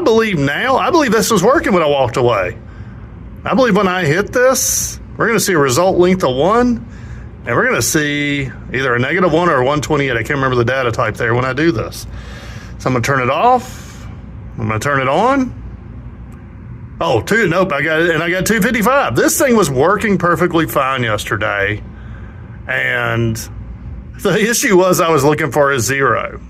believe this was working when I walked away. I believe when I hit this, we're going to see a result length of 1, and we're going to see either a -1 or a 128. I can't remember the data type there when I do this. So I'm going to turn it off. I'm going to turn it on. Oh, nope, I got it, and I got 255. This thing was working perfectly fine yesterday, and the issue was I was looking for a 0.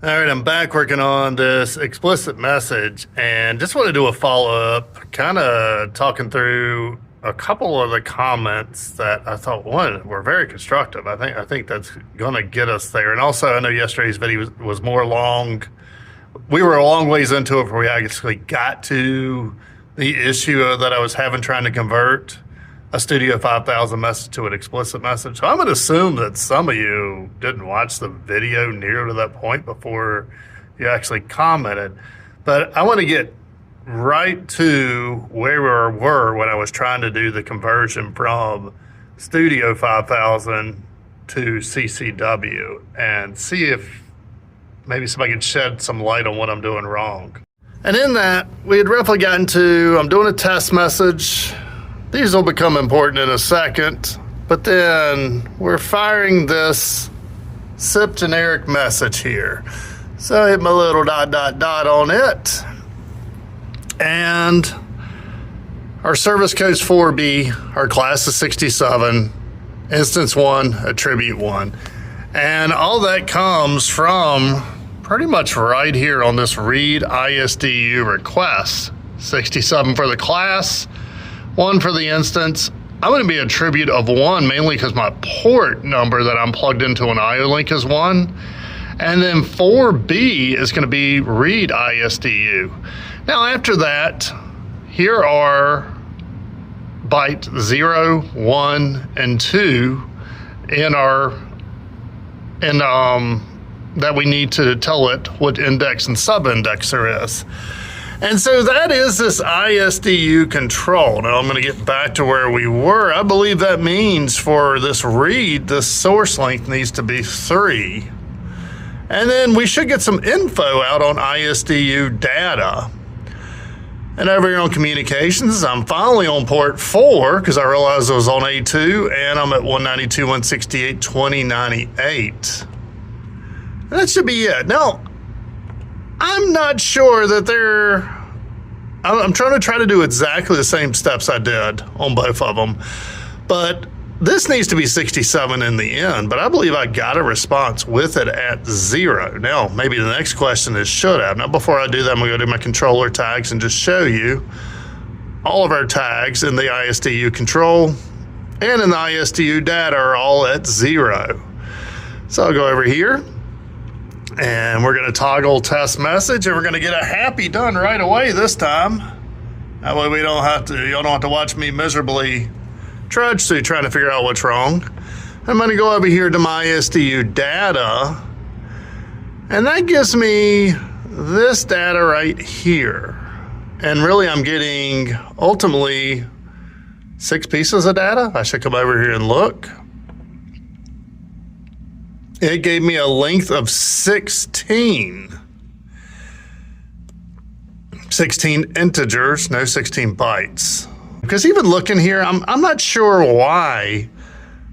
All right, I'm back working on this explicit message, and just want to do a follow-up, kind of talking through a couple of the comments that I thought, one, were very constructive. I think that's going to get us there. And also, I know yesterday's video was more long. We were a long ways into it before we actually got to the issue that I was having trying to convert a Studio 5000 message to an explicit message. So I'm going to assume that some of you didn't watch the video near to that point before you actually commented. But I want to get right to where we were when I was trying to do the conversion from Studio 5000 to CCW and see if maybe somebody can shed some light on what I'm doing wrong. And in that, we had roughly gotten to, I'm doing a test message. These will become important in a second, but then we're firing this SIP generic message here. So I hit my little ... on it. And our service code's 4B, our class is 67, instance 1, attribute 1. And all that comes from pretty much right here on this read ISDU request. 67 for the class, 1 for the instance. I'm going to be attribute of 1 mainly because my port number that I'm plugged into an IO link is 1. And then 4B is going to be read ISDU. Now after that, here are byte 0, 1, and 2 in our that we need to tell it what index and subindex there is. And so that is this ISDU control. Now I'm going to get back to where we were. I believe that means for this read, the source length needs to be 3. And then we should get some info out on ISDU data. And over here on communications, I'm finally on port 4 because I realized I was on A2 and I'm at 192.168.2098. That should be it. Now, I'm not sure that I'm trying to do exactly the same steps I did on both of them, but this needs to be 67 in the end, but I believe I got a response with it at 0. Now, maybe the next question is should have. Now, before I do that, I'm going to go to my controller tags and just show you all of our tags in the ISDU control and in the ISDU data are all at 0. So I'll go over here and we're going to toggle test message and we're going to get a happy done right away this time. That way y'all don't have to watch me miserably trudge through trying to figure out what's wrong. I'm going to go over here to my ISDU data, and that gives me this data right here. And really, I'm getting ultimately 6 pieces of data. I should come over here and look. It gave me a length of 16. 16 integers, no 16 bytes. Because even looking here, I'm not sure why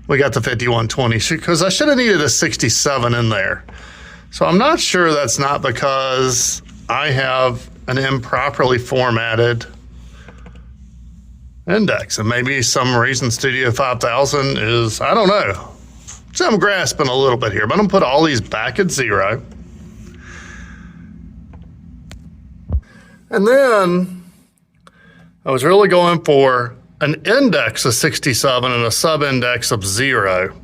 we got the 5120, because I should have needed a 67 in there. So I'm not sure that's not because I have an improperly formatted index. And maybe some reason Studio 5000 is, I don't know. So I'm grasping a little bit here, but I'm gonna put all these back at 0. And then I was really going for an index of 67 and a subindex of 0.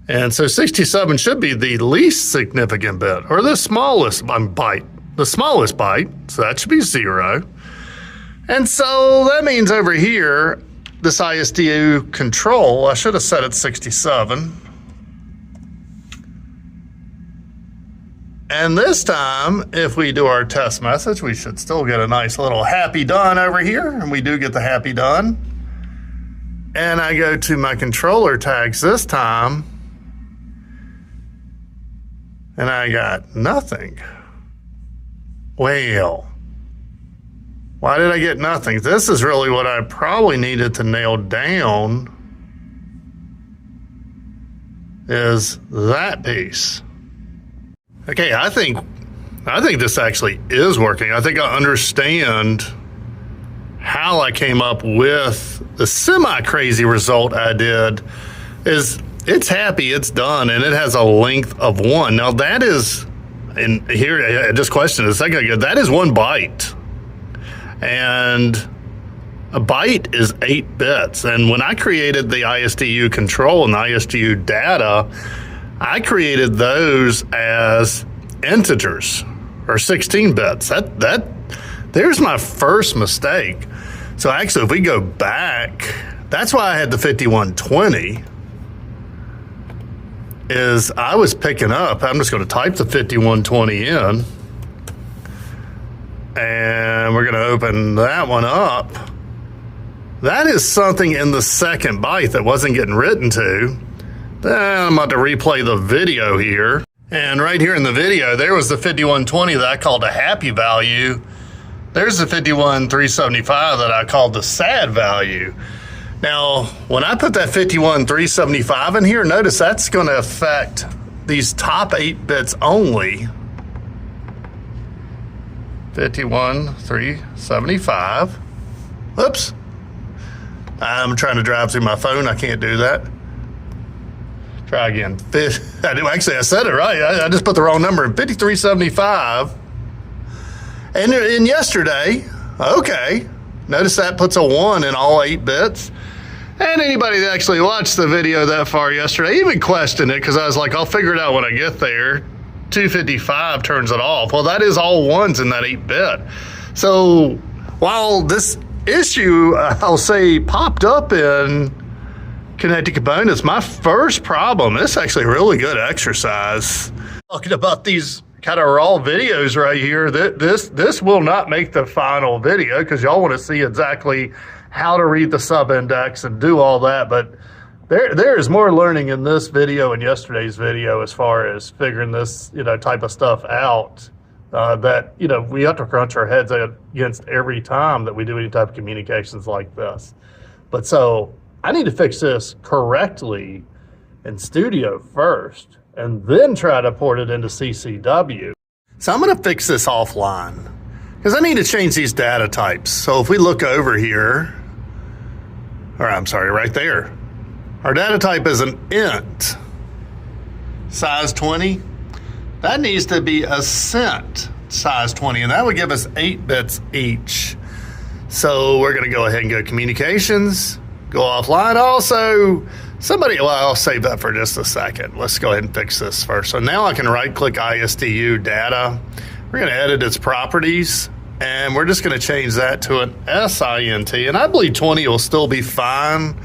And so 67 should be the least significant bit, or the smallest byte. The smallest byte, so that should be 0. And so that means over here, this ISDU control, I should have set it 67. And this time, if we do our test message, we should still get a nice little happy done over here. And we do get the happy done. And I go to my controller tags this time. And I got nothing. Well, Why did I get nothing? This is really what I probably needed to nail down, is that piece. Okay, I think this actually is working. I think I understand how I came up with the semi-crazy result I did. Is it's happy, it's done, and it has a length of 1. Now that is, and here I just questioned a second ago, that is 1 byte. And a byte is 8 bits. And when I created the ISDU control and the ISDU data, I created those as integers, or 16 bits. There's my first mistake. So actually, if we go back, that's why I had the 5120, is I was picking up, I'm just going to type the 5120 in, and we're going to open that one up. That is something in the second byte that wasn't getting written to. Then I'm about to replay the video here. And right here in the video, there was the 5120 that I called a happy value. There's the 51375 that I called the sad value. Now, when I put that 51375 in here, notice that's going to affect these top 8 bits only. 51375. Whoops. I'm trying to drive through my phone. I can't do that. Try again. Actually, I said it right. I just put the wrong number in. 5375. And in yesterday, okay, notice that puts a 1 in all 8 bits. And anybody that actually watched the video that far yesterday even questioned it, because I was like, I'll figure it out when I get there. 255 turns it off. Well, that is all 1s in that 8-bit. So while this issue, I'll say, popped up in connected components, my first problem, it's actually really good exercise. Talking about these kind of raw videos right here, this will not make the final video because y'all want to see exactly how to read the sub-index and do all that, but there is more learning in this video and yesterday's video as far as figuring this type of stuff out, that we have to crunch our heads against every time that we do any type of communications like this. But so I need to fix this correctly in Studio first and then try to port it into CCW. So I'm going to fix this offline because I need to change these data types. So if we look over here, or I'm sorry, right there, our data type is an int, size 20. That needs to be a cent, size 20, and that would give us 8 bits each. So we're going to go ahead and go communications, go offline. Also, I'll save that for just a second. Let's go ahead and fix this first. So now I can right-click ISDU data. We're going to edit its properties, and we're just going to change that to an SINT. And I believe 20 will still be fine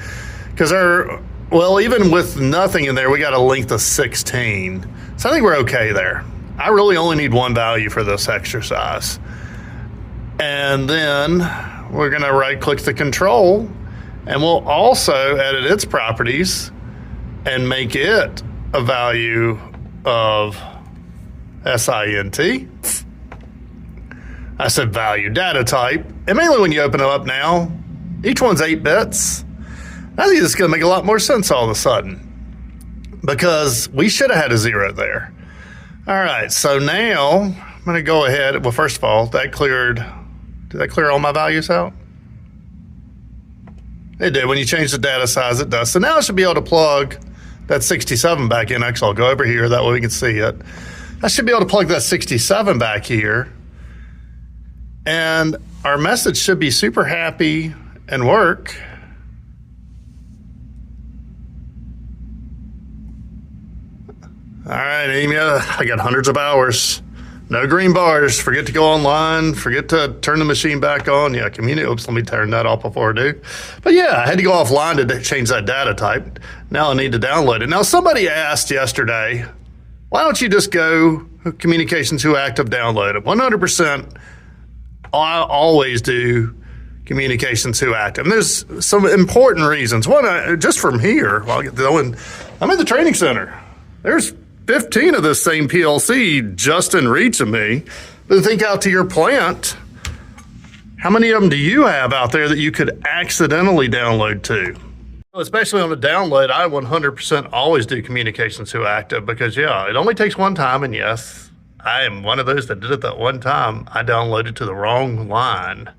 because even with nothing in there, we got a length of 16. So I think we're okay there. I really only need one value for this exercise. And then we're going to right-click the control, and we'll also edit its properties and make it a value of SINT. I said value data type. And mainly when you open them up now, each one's 8 bits. I think this is going to make a lot more sense all of a sudden because we should have had a 0 there. All right, so now I'm going to go ahead. Well, first of all, did that clear all my values out? It did. When you change the data size, it does. So now I should be able to plug that 67 back in. Actually, I'll go over here. That way we can see it. I should be able to plug that 67 back here. And our message should be super happy and work. All right, Amy, I got hundreds of hours. No green bars. Forget to go online. Forget to turn the machine back on. Yeah, oops, let me turn that off before I do. But yeah, I had to go offline to change that data type. Now I need to download it. Now somebody asked yesterday, why don't you just go communications who active download it? 100%, I always do communications who active. And there's some important reasons. One, just from here, I'm in the training center. There's 15 of this same PLC just in reach of me. But think out to your plant. How many of them do you have out there that you could accidentally download to? Especially on the download, I 100% always do communications to active because, yeah, it only takes one time. And yes, I am one of those that did it that one time. I downloaded to the wrong line.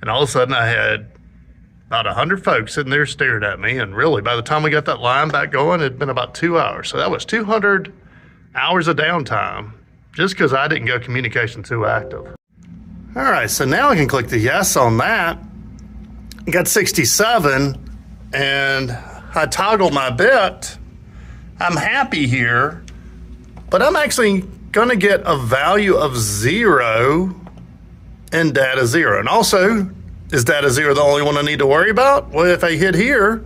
And all of a sudden I had about 100 folks sitting there staring at me. And really, by the time we got that line back going, it had been about 2 hours. So that was 200 hours of downtime just because I didn't go communication to active. All right, so now I can click the yes on that. Got 67. And I toggle my bit. I'm happy here, but I'm actually going to get a value of 0 in data 0. And also, is data 0 the only one I need to worry about? Well, if I hit here,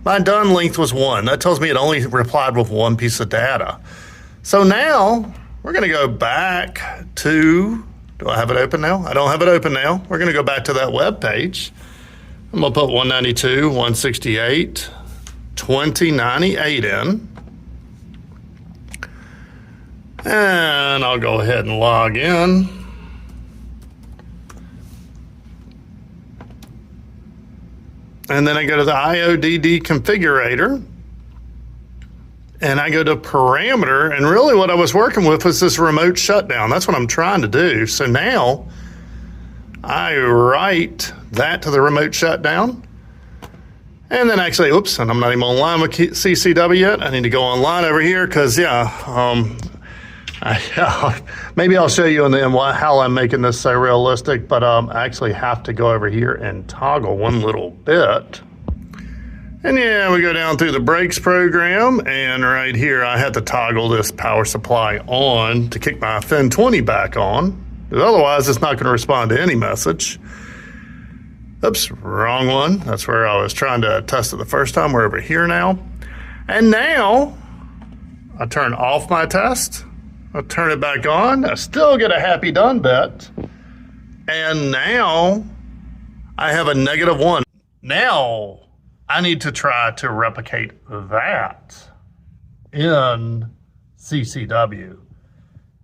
my done length was 1. That tells me it only replied with one piece of data. So now we're going to go back to, do I have it open now? I don't have it open now. We're going to go back to that web page. I'm going to put 192, 168, 2098 in. And I'll go ahead and log in. And then I go to the IODD configurator. And I go to parameter. And really what I was working with was this remote shutdown. That's what I'm trying to do. So now I write that to the remote shutdown. And then actually, oops, and I'm not even online with CCW yet. I need to go online over here because, maybe I'll show you in the end how I'm making this so realistic, but I actually have to go over here and toggle one little bit. And yeah, we go down through the brakes program, and right here I had to toggle this power supply on to kick my FIN 20 back on. Because otherwise, it's not going to respond to any message. Oops, wrong one. That's where I was trying to test it the first time. We're over here now. And now, I turn off my test. I turn it back on. I still get a happy done bit. And now, I have a -1. Now, I need to try to replicate that in CCW.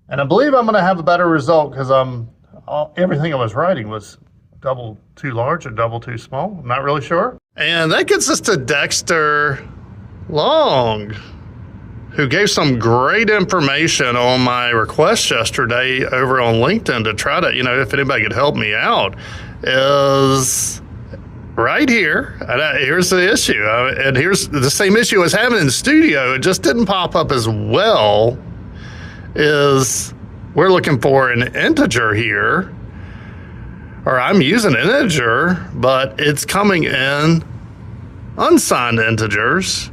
And I believe I'm going to have a better result because everything I was writing was double too large or double too small. I'm not really sure. And that gets us to Dexter Long, who gave some great information on my request yesterday over on LinkedIn to try to, if anybody could help me out, is right here. And here's the issue. And here's the same issue I was having in studio. It just didn't pop up as well. Is we're looking for an integer here, or I'm using an integer, but it's coming in unsigned integers.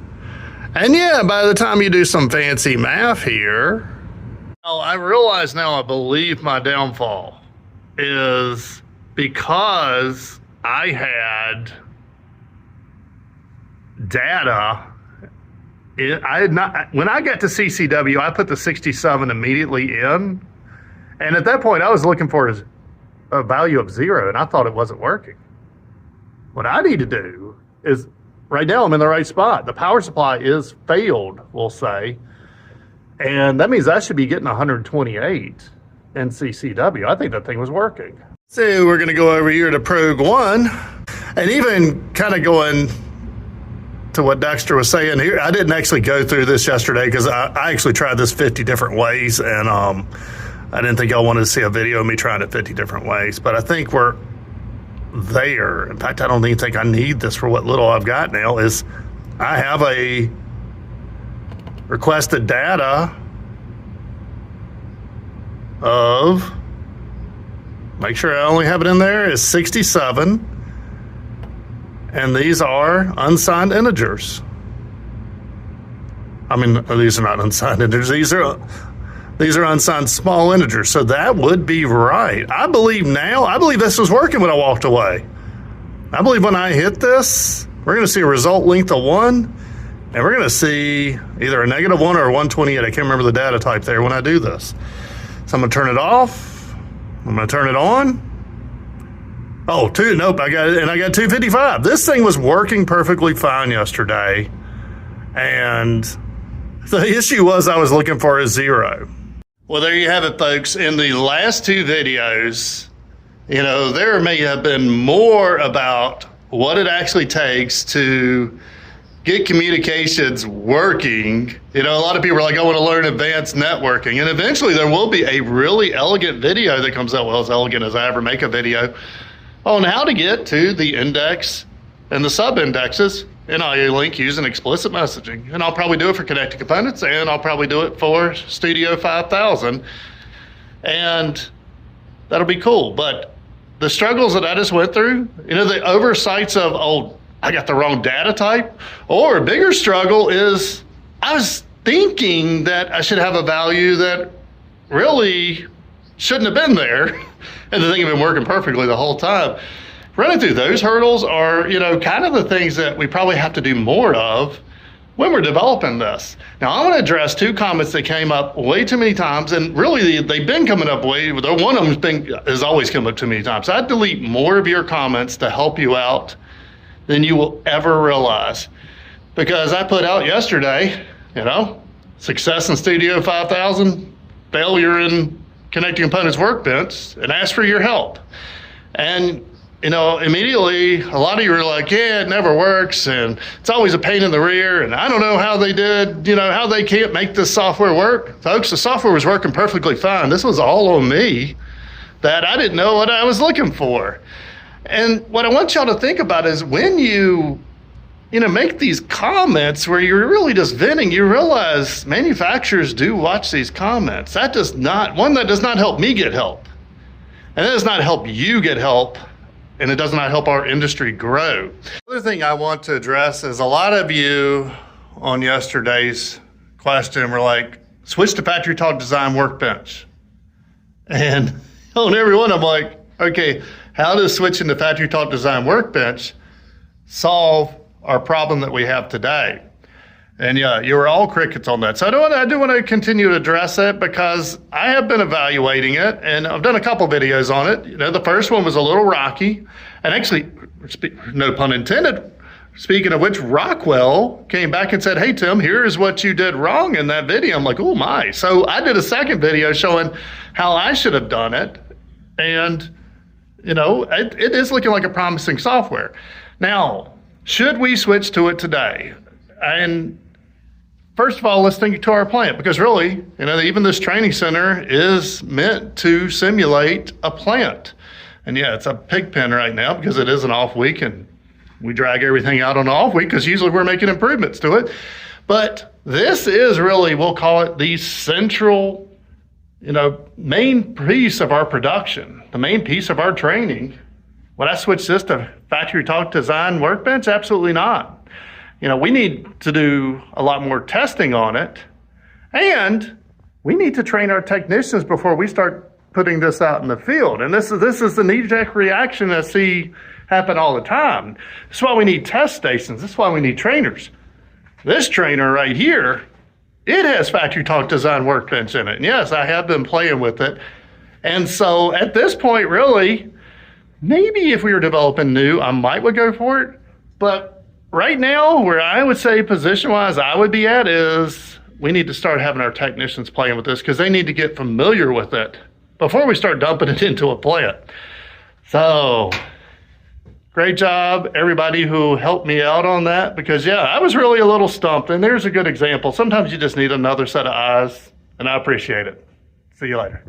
And yeah, by the time you do some fancy math here, well, I realize now I believe my downfall is because I had data. When I got to CCW, I put the 67 immediately in. And at that point, I was looking for a value of 0, and I thought it wasn't working. What I need to do is, right now I'm in the right spot. The power supply is failed, we'll say. And that means I should be getting 128 in CCW. I think that thing was working. So we're going to go over here to Prog 1. And even kind of going to what Dexter was saying here, I didn't actually go through this yesterday because I actually tried this 50 different ways, and I didn't think y'all wanted to see a video of me trying it 50 different ways, but I think we're there. In fact, I don't even think I need this for what little I've got now. Is I have a requested data of, make sure I only have it in there, is 67. And these are unsigned integers. I mean, these are not unsigned integers. These are unsigned small integers. So that would be right. I believe this was working when I walked away. I believe when I hit this, we're going to see a result length of 1, and we're going to see either a -1 or a 128. I can't remember the data type there when I do this. So I'm going to turn it off. I'm going to turn it on. Oh, nope, I got it, and I got 255. This thing was working perfectly fine yesterday, and the issue was I was looking for a 0. Well, there you have it, folks. In the last 2 videos, There may have been more about what it actually takes to get communications working. A lot of people are like, I want to learn advanced networking. And eventually there will be a really elegant video that comes out, well, as elegant as I ever make a video, on how to get to the index and the sub-indexes in IO-Link using explicit messaging. And I'll probably do it for connected components, and I'll probably do it for Studio 5000. And that'll be cool. But the struggles that I just went through, the oversights of, oh, I got the wrong data type, or a bigger struggle is I was thinking that I should have a value that really shouldn't have been there. And the thing had been working perfectly the whole time. Running through those hurdles are, kind of the things that we probably have to do more of when we're developing this. Now, I want to address two comments that came up way too many times, and really they've been coming up one of them has always come up too many times. So I delete more of your comments to help you out than you will ever realize. Because I put out yesterday, success in Studio 5000, failure in Connecting Components Workbench, and ask for your help. And immediately a lot of you are like, yeah, it never works, and it's always a pain in the rear, and I don't know how they did, how they can't make this software work. Folks, the software was working perfectly fine. This was all on me, that I didn't know what I was looking for. And what I want y'all to think about is when you make these comments where you're really just venting, you realize manufacturers do watch these comments. That does not help me get help. And that does not help you get help. And it does not help our industry grow. The other thing I want to address is a lot of you on yesterday's question were like, switch to Factory Talk Design Workbench. And on every one, I'm like, okay, how does switching to Factory Talk Design Workbench solve our problem that we have today? And yeah, you were all crickets on that. So I do want to continue to address it because I have been evaluating it, and I've done a couple videos on it. The first one was a little rocky, and actually, no pun intended, speaking of which, Rockwell came back and said, hey, Tim, here's what you did wrong in that video. I'm like, oh my. So I did a second video showing how I should have done it. And, it is looking like a promising software. Now, should we switch to it today? And first of all, let's think to our plant, because really, even this training center is meant to simulate a plant. And yeah, it's a pig pen right now because it is an off week and we drag everything out on the off week because usually we're making improvements to it. But this is really, we'll call it the central, main piece of our production, the main piece of our training. Would I switch this to Factory Talk Design Workbench? Absolutely not. We need to do a lot more testing on it, and we need to train our technicians before we start putting this out in the field. And this is the knee-jerk reaction I see happen all the time. That's why we need test stations. That's why we need trainers. This trainer right here, it has Factory Talk Design Workbench in it. And yes, I have been playing with it. And so at this point, really, maybe if we were developing new, I would go for it. But right now, where I would say position-wise I would be at is we need to start having our technicians playing with this because they need to get familiar with it before we start dumping it into a plant. So, great job, everybody who helped me out on that, because yeah, I was really a little stumped, and there's a good example. Sometimes you just need another set of eyes, and I appreciate it. See you later.